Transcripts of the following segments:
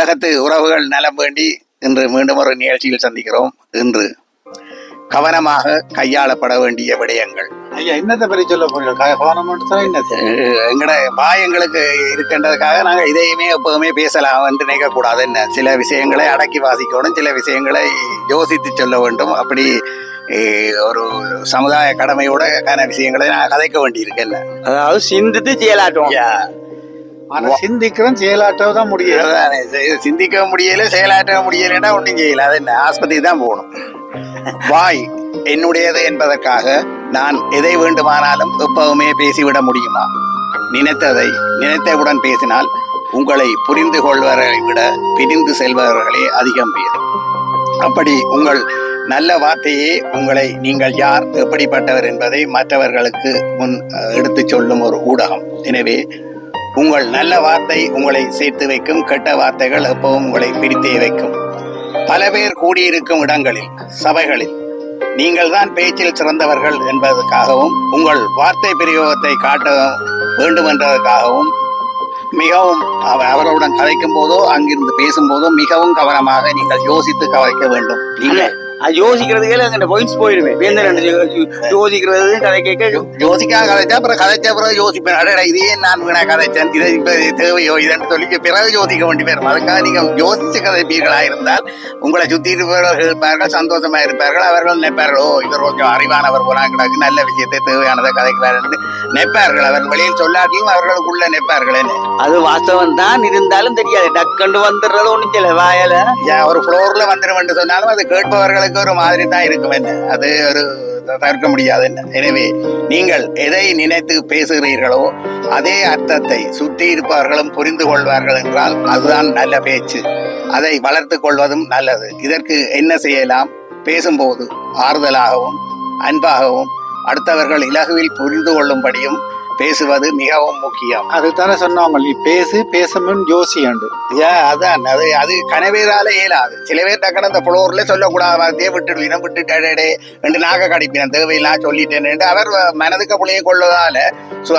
உலகத்து உறவுகள் நலம் வேண்டி இன்று மீண்டும் ஒரு நிகழ்ச்சியில் சந்திக்கிறோம். இன்று கவனமாக கையாளப்பட வேண்டிய விடயங்கள். ஐயா என்னத்தை பற்றி சொல்ல போறீங்க? எங்கட வாய் எங்களுக்கு இருக்கின்றதுக்காக நாங்கள் இதையுமே எப்பவுமே பேசலாம் என்று நினைக்கக்கூடாது. என்ன சில விஷயங்களை அடக்கி வாசிக்கணும், சில விஷயங்களை யோசித்து சொல்ல வேண்டும். அப்படி ஒரு சமுதாய கடமையோட விஷயங்களை நான் கதைக்க வேண்டியிருக்கு. என்ன அதாவது சிந்தித்து செயலாட்டம். ஆனா சிந்திக்கிறோம், செயலாற்ற தான் முடியல. சிந்திக்க முடியல, செயலாற்ற முடியலன்னா ஒன்றும் செய்யல. அது என்ன, ஆஸ்பத்திரி தான் போகணும். வாய் என்னுடையது என்பதற்காக நான் எதை வேண்டுமானாலும் எப்பவுமே பேசிவிட முடியுமா? நினைத்ததை நினைத்தவுடன் பேசினால் உங்களை புரிந்து கொள்வர்களை விட பிரிந்து செல்பவர்களே அதிகம் பேர். அப்படி உங்கள் நல்ல வார்த்தையே உங்களை நீங்கள் யார், எப்படிப்பட்டவர் என்பதை மற்றவர்களுக்கு முன் எடுத்து சொல்லும் ஒரு ஊடகம். எனவே உங்கள் நல்ல வார்த்தை உங்களை சேர்த்து வைக்கும், கெட்ட வார்த்தைகள் எப்பவும் உங்களை பிரித்தே வைக்கும். பல பேர் கூடியிருக்கும் இடங்களில், சபைகளில் நீங்கள் தான் பேச்சில் சிறந்தவர்கள் என்பதற்காகவும் உங்கள் வார்த்தை பிரயோகத்தை காட்ட வேண்டும் என்பதற்காகவும் மிகவும் அவர்களுடன் கதைக்கும் போதோ அங்கிருந்து பேசும்போதோ மிகவும் கவனமாக நீங்கள் யோசித்து கதைக்க வேண்டும். நீங்கள் யோசிக்கிறதுக்கு பாயிண்ட்ஸ் போயிடுவேன். யோசிக்கிறது கதை கேட்க யோசிக்காக கதைச்சா அப்புறம் கதைச்ச பிறகு யோசிப்பேன். அடடா இதையே நான் வீணா கதைச்சேன், இதை இப்ப தேவையோ இதன்னு சொல்லி பிறகு யோசிக்க வேண்டி வரும். அதுக்காக நீங்கள் யோசிச்சு கதைப்பீர்களாக இருந்தால் உங்களை சுற்றி இருப்பார்கள், சந்தோஷமா இருப்பார்கள். அவர்கள் நினைப்பார்கள், ஓ இவர் கொஞ்சம் அறிவானவர் போனாங்க, நல்ல விஷயத்தை தேவையானதை கதைக்கிறார் என்று நினைப்பார்கள். அவர் வெளியில் சொல்லாட்டிலும் அவர்களுக்குள்ள நினைப்பார்கள். என்ன அது வாஸ்தவம் தான், இருந்தாலும் தெரியாது. டக்குண்டு வந்துடுறது ஒன்றும் சில வாயில ஒரு ஃப்ளோர்ல வந்துடும் என்று சொன்னாலும் அது கேட்பவர்களுக்கு ஒரு மாதிரி தான் இருக்கும். என்ன அது ஒரு தவிர்க்க முடியாது. என்ன எனவே நீங்கள் எதை நினைத்து பேசுகிறீர்களோ அதே அர்த்தத்தை சுற்றி இருப்பவர்களும் புரிந்து கொள்வார்கள் என்றால் அதுதான் நல்ல பேச்சு. அதை வளர்த்து கொள்வதும் நல்லது. இதற்கு என்ன செய்யலாம்? பேசும்போது ஆறுதலாகவும் அன்பாகவும் அடுத்தவர்கள் இலகுவில் புரிந்து கொள்ளும்படியும் பேசுவது மிகவும் முக்கியம். அதுதானே சொன்னாங்க, நீ பேசணும் யோசியாண்டு. அதான் அது கனவேதால இயலாது. சில பேர் டக்குனு அந்த புலோர்ல சொல்லக்கூடாது வார்த்தையே விட்டுடுவீனம், விட்டுட்டே ரெண்டு நாக கடிப்பினம், தேவையெல்லாம் சொல்லிட்டேன் அவர் மனதுக்கு புள்ளையை கொள்வதால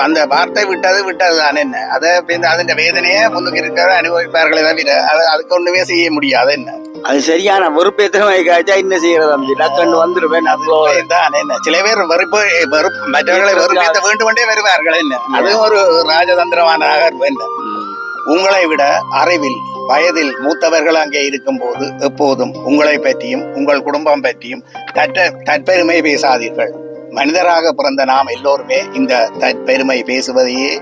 அந்த வார்த்தை விட்டது தானே. என்ன அதை அதன் வேதனையை முன்னுக்கு இருக்கிற அனுபவிப்பார்களே தவிர அதுக்கு ஒண்ணுமே செய்ய முடியாது. என்ன அது சரியான வெறுப்பேற்றமாய் காய்ச்சா என்ன செய்யறது? டக்குன்னு வந்துருவேன். என்ன சில பேர் மற்றவர்களை வெறுப்பேற்ற வேண்டுமென்றே வருவார்கள். என்ன அதுவும் ஒரு ராஜதந்திரமான என்ன. உங்களை விட அறிவில் வயதில் மூத்தவர்கள் அங்கே இருக்கும் போது எப்போதும் உங்களை பற்றியும் உங்கள் குடும்பம் பற்றியும் தற்பெருமை பேசாதீர்கள். மனிதராக பிறந்த நாம் எல்லோருமே இந்த தற்பெருமை பேசுவதையே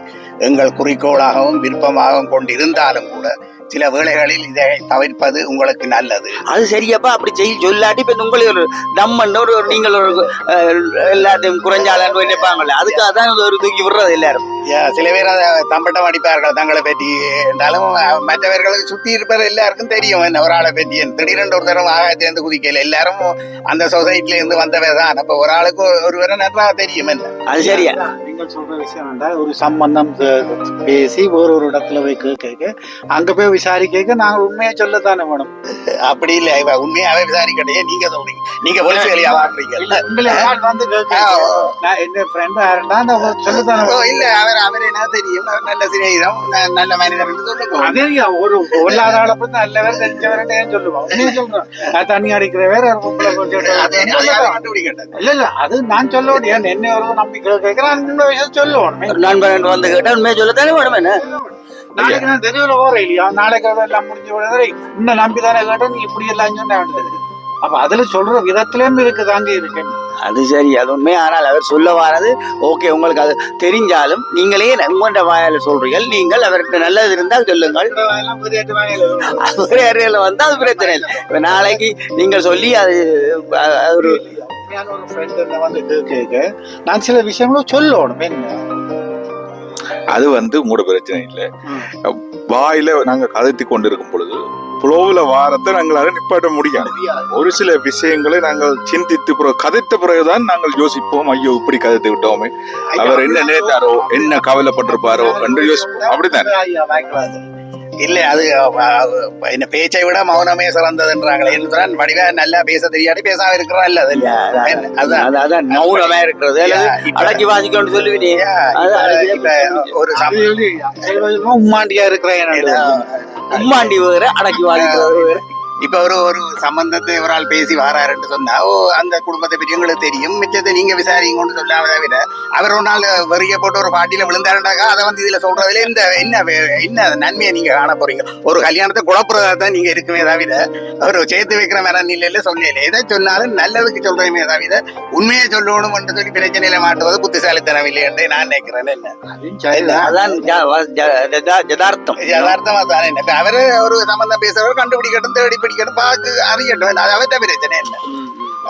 எங்கள் குறிக்கோளாகவும் விருப்பமாகவும் கொண்டிருந்தாலும் கூட சில வேளைகளில் இதை தவிர்ப்பது உங்களுக்கு நல்லது. அது சரியப்பா, அப்படி செய்ய சொல்லாட்டி இப்ப உங்களுக்கு ஒரு நம்மன்னு ஒரு நீங்கள் ஒரு எல்லாத்தையும் குறைஞ்சாலன்னு நினைப்பாங்கல்ல, அதுக்கு அதான் ஒரு தூக்கி விடுறது எல்லாரும். சில பேர் அதை தம்பட்டம் அடிப்பார்கள் தங்களை பற்றி என்றாலும் மற்றவர்களுக்கு சுற்றி இருப்பது எல்லாருக்கும் தெரியும். என்ன ஒரு ஆளை பற்றி திடீரென்று ஒரு தரம் ஆகாயத்திலிருந்து குதிக்கல, எல்லாரும் அந்த சொசைட்டில இருந்து வந்தவர் தான். அப்ப ஒரு ஆளுக்கு ஒருவரை நன்றாக தெரியும். என்ன அது சரியா நீங்கள் சொல்ற விஷயம் என்றால் ஒரு சம்பந்தம் பேசி ஒரு இடத்துல போய் கேட்க அங்க போய் விசாரிக்க நாங்கள் உண்மையை சொல்லத்தானே வேணும். அப்படி இல்லை, உண்மையாவே விசாரிக்கட்டையே நீங்க சொல்றீங்க, நீங்க போலீஸ் வேலையா வாங்குறீங்க. என்ன ஃப்ரெண்ட் யாருன்னா சொல்லத்தானே இல்ல அவர் என்ன தெரியும், நல்ல சிநேகிதம், நல்ல மனிதர் என்று சொல்லுவோம். அதே ஒரு பொருளாதார பத்தி நல்லவர் தெரிஞ்சவர் சொல்லுவோம். சொல்றேன் தண்ணி அடிக்கிறவர் இல்ல இல்ல அது நான் சொல்ல முடியாது. என்ன ஒரு நம்பிக்கை கேட்கிறேன் சொல்லுவோம். நண்பன் வந்து கேட்டா உண்மையை சொல்லத்தானே வேணும். என்ன நாளைக்கு நான் தெருவில் போற இல்லையா, நாளைக்கு எல்லாம் முடிஞ்ச உடனே இன்னும் நம்பிதானே கேட்டா நீ இப்படி எல்லாம் சொன்ன வேண்டியது. அப்ப அதுல சொல்ற விதத்திலயும் இருக்குதாங்க இருக்கு. அது சரி, அது உண்மை. ஆனால் அவர் சொல்ல வர்றது ஓகே, உங்களுக்கு அது தெரிஞ்சாலும் நீங்களே உங்களோட வாயால சொல்றீர்கள். நீங்கள் அவர்கிட்ட நல்லது இருந்தால் சொல்லுங்கள், வந்தா அது பிரச்சனை இல்லை. இப்ப நாளைக்கு நீங்கள் சொல்லி அது ஒரு நான் சில விஷயங்களும் சொல்லணும். என்ன அது உங்களோட பிரச்சனை இல்லை. வாயில நாங்க கதைத்து கொண்டிருக்கும் பொழுது புலோவுல வாரத்தை நாங்களால நிப்பாட்ட முடியாது. ஒரு சில விஷயங்களை நாங்கள் சிந்தித்து கதைத்த பிறகுதான் நாங்கள் யோசிப்போம், ஐயோ இப்படி கதைத்து விட்டோமே, அவர் என்ன நினைத்தாரோ, என்ன கவலைப்பட்டிருப்பாரோ என்று யோசிப்போம். அப்படித்தான் இல்லை, அது என்ன பேச்சை விட மௌனமே சிறந்ததுன்றாங்களே. என்னதான் வடிவா நல்லா பேச தெரியாடி பேசாம இருக்கிறா இல்ல, அதான் மௌனமா இருக்கிறது அடக்கி வாசிக்கணும்னு சொல்லுவீங்க. ஒரு உம்மாண்டியா இருக்கிறேன் உம்மாண்டி வேற அடக்கி வாழ்க்கிறது வேற. இப்ப ஒரு சம்பந்தத்தை ஒரு ஆள் பேசி வாராருன்னு சொன்னா ஓ அந்த குடும்பத்தை பற்றி உங்களுக்கு தெரியும், மிச்சத்தை நீங்க விசாரிங்கன்னு சொல்லாம தவிர அவர் ஒரு நாள் வெறிய போட்டு ஒரு பாட்டியில விழுந்தாருண்டாக்கா அதை வந்து இதுல சொல்றதுல இந்த என்ன நன்மையை நீங்க காண போறீங்க? ஒரு கல்யாணத்தை குழப்புறதா தான் நீங்க இருக்குமே தவிர அவர் சேர்த்து வைக்கிற மனநிலையில சொல்லல. எதை சொன்னாலும் நல்லதுக்கு சொல்றேமே தவிர உண்மையை சொல்லணும் என்று சொல்லி பிரச்சனையில மாட்டுவது புத்திசாலித்தனம் இல்லை என்று நான் நினைக்கிறேன். என்ன அதான் யதார்த்தம். யதார்த்தமா தானே என்ன அவரு ஒரு சம்பந்தம் பேசுறவர் கண்டுபிடிக்கட்டும், தேடி பிடிக்கட்டும், பார்த்து அறியட்டும், அது அவற்ற பிரச்சனை இல்லை.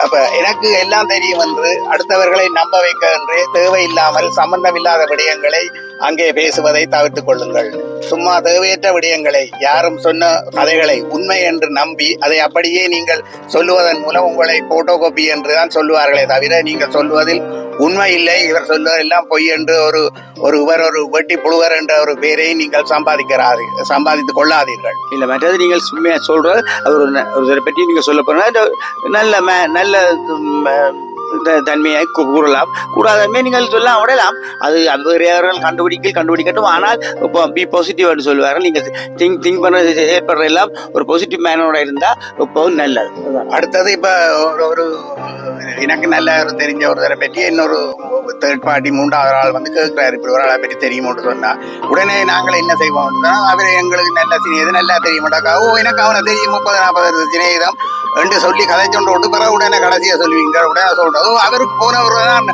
அப்ப எனக்கு எல்லாம் தெரியும் என்று அடுத்தவர்களை நம்ப வைக்க என்று தேவையில்லாமல் சம்பந்தம் இல்லாத விடயங்களை அங்கே பேசுவதை தவிர்த்துக் கொள்ளுங்கள். சும்மா தேவையற்ற விடயங்களை யாரும் சொன்ன கதைகளை உண்மை என்று நம்பி அதை அப்படியே நீங்கள் சொல்லுவதன் மூலம் உங்களை போட்டோ காப்பி என்றுதான் சொல்லுவார்களே தவிர நீங்கள் சொல்லுவதில் உண்மை இல்லை, இவர் சொல்வதெல்லாம் பொய் என்று இவர் ஒரு வெட்டி புழுவர் என்ற ஒரு பேரை நீங்கள் சம்பாதித்துக் கொள்ளாதீர்கள். இல்ல மற்றது நீங்கள் சும்மையா சொல்ற ஒருத்தரை பற்றி நீங்க சொல்ல போனா நல்ல தன்மையை கூறலாம், கூடாதன்மையை நீங்கள் சொல்லலாம், விடலாம். அது வேறையவர்கள் கண்டுபிடிக்கட்டும். ஆனால் இப்போ பி பாசிட்டிவ் என்று சொல்லுவார்கள். நீங்க திங்க் பண்ண ஏற்படுற எல்லாம் ஒரு பாசிட்டிவ் மேனோட இருந்தா இப்போ நல்லது. அடுத்தது இப்ப ஒரு எனக்கு நல்ல ஒரு தெரிஞ்ச ஒருத்தரை பற்றி இன்னொரு தேர்ட் பார்ட்டி மூன்றாவது ஆள் வந்து கேட்கிறாரு, இப்படி ஒரு ஆளை பற்றி தெரியுமோன்னு சொன்னா உடனே நாங்கள் என்ன செய்வோம், அவர் எங்களுக்கு நல்ல சிநேகிதம் நல்லா தெரியுமாட்டாக்கா, ஓ எனக்கு அவனை தெரியும் 30-40 சிநேகிதம் என்று சொல்லி கதை சொண்டு விட்டு பிறகு உடனே கடைசியா சொல்லுவீங்க. உடனே சொல்றது அவருக்கு போனவர் தான்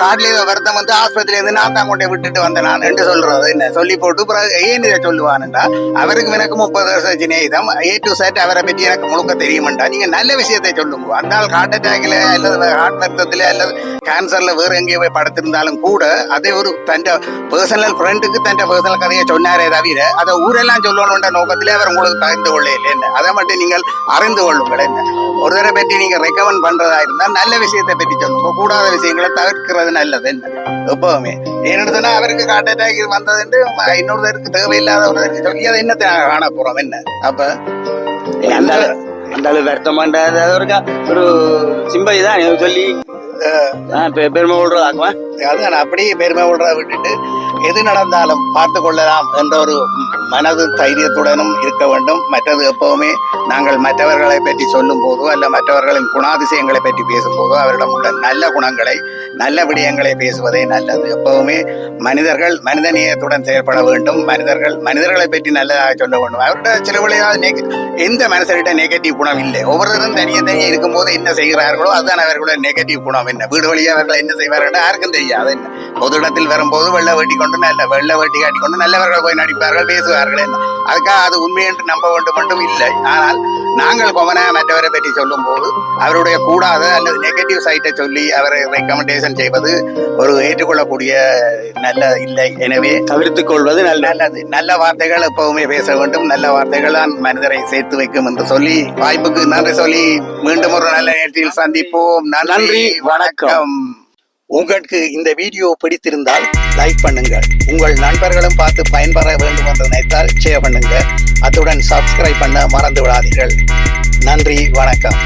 காட்டிலே வருத்தம் வந்து ஆஸ்பத்திரியில நான் தான் கொண்டே விட்டுட்டு வந்தேன் நான் என்று சொல்றது என்ன சொல்லி போட்டு பிறகு ஏன் இதை சொல்லுவான்டா, அவருக்கு எனக்கு 30 வருஷம் சிநேகிதம் A to Z அவரை பற்றி எனக்கு முழுக்க தெரியுமெண்டா. நீங்க நல்ல விஷயத்தை சொல்லுங்க. அந்த ஆள் ஹார்ட் அட்டாக்ல அல்லது ஹார்ட் வருத்தத்துல அல்லது கேன்சர்ல வேற எங்கேயோ போய் படுத்திருந்தாலும் கூட அதை ஒரு தன் பர்சனல் ஃப்ரெண்டுக்கு தன் பர்சனல் கதையை சொன்னாரே தவிர அதை ஊரெல்லாம் சொல்லணுன்ற நோக்கத்திலே அவர் உங்களுக்கு பகிர்ந்து கொள்ள இல்லை. என்ன அதை மட்டும் நீங்கள் அறிந்து கொள்ளுங்கள். என்ன ஒரு தடவை பற்றி நீங்க ரெக்கமெண்ட் பண்றதா இருந்தால் நல்ல விஷயத்தை பற்றி சொல்லுங்க, கூடாத விஷயங்களை தவிர்க்கிறது நல்லது. என்ன எப்பவுமே ஏன்னு அவருக்கு ஹார்ட் அட்டாக் வந்ததுன்னு இன்னொருத்தருக்கு தேவையில்லாத ஒருத்தருக்கு சொல்லி அதை என்னத்தை நாங்கள் காண போறோம். என்ன அப்ப அந்த வருத்தமாண்ட ஒரு சிம்பதி தான் சொல்லி பெருமை விடுறதாக்குவேன். அதுதான் அப்படியே பெருமை விடுறத விட்டுட்டு எது நடந்தாலும் பார்த்து கொள்ளலாம் என்ற ஒரு மனது தைரியத்துடனும் இருக்க வேண்டும். மற்றது எப்பவுமே நாங்கள் மற்றவர்களை பற்றி சொல்லும் போதோ அல்ல மற்றவர்களின் குணாதிசயங்களை பற்றி பேசும்போதோ அவரிடம் உள்ள நல்ல குணங்களை நல்ல விடயங்களை பேசுவதே நல்லது. எப்பவுமே மனிதர்கள் மனிதநேயத்துடன் செயல்பட வேண்டும். மனிதர்களை பற்றி நல்லதாக சொல்ல வேண்டும். அவருடைய சில விளையாத எந்த மனுஷர்கிட்ட நெகட்டிவ் குணம் இல்லை. ஒவ்வொருத்தரும் தனியே இருக்கும்போது என்ன செய்கிறார்களோ அதுதான் அவர்களுடைய நெகட்டிவ் குணம். என்ன வீடு வழியாக அவர்கள் என்ன செய்வார்கள் யாருக்கும் தெரியாது. என்ன பொது இடத்தில் வரும்போது வெள்ளை வேட்டி காட்டிக்கொண்டு நல்லவர்கள் போய் நடிப்பார்கள், பேசுவார்கள். என்ன அதுக்காக அது உண்மை என்று நம்ப வேண்டும் மட்டும் இல்லை. ஆனால் நாங்கள் கொமனாக மற்றவரை பற்றி சொல்லும் போது அவருடைய கூடாத அல்லது நெகட்டிவ் சைட்டை சொல்லி அவரை ரெக்கமெண்டேஷன் செய்வது ஒரு ஏற்றுக்கொள்ளக்கூடிய நல்ல இல்லை. எனவே தவிர்த்துக் கொள்வது நல்லது. நல்ல வார்த்தைகள் எப்பவுமே பேச வேண்டும். நல்ல வார்த்தைகள் தான் மனிதரை சேர்த்து வைக்கும் என்று சொல்லி வாய்ப்புக்கு நன்றி சொல்லி மீண்டும் ஒரு நல்ல நேரத்தில் சந்திப்போம். நன்றி, வணக்கம். உங்களுக்கு இந்த வீடியோ பிடித்திருந்தால் லைக் பண்ணுங்கள். உங்கள் நண்பர்களும் பார்த்து பயன்பெற வேண்டும் என்று நினைத்தால் ஷேர் பண்ணுங்க. அத்துடன் சப்ஸ்கிரைப் பண்ண மறந்து விடாதீர்கள். நன்றி, வணக்கம்.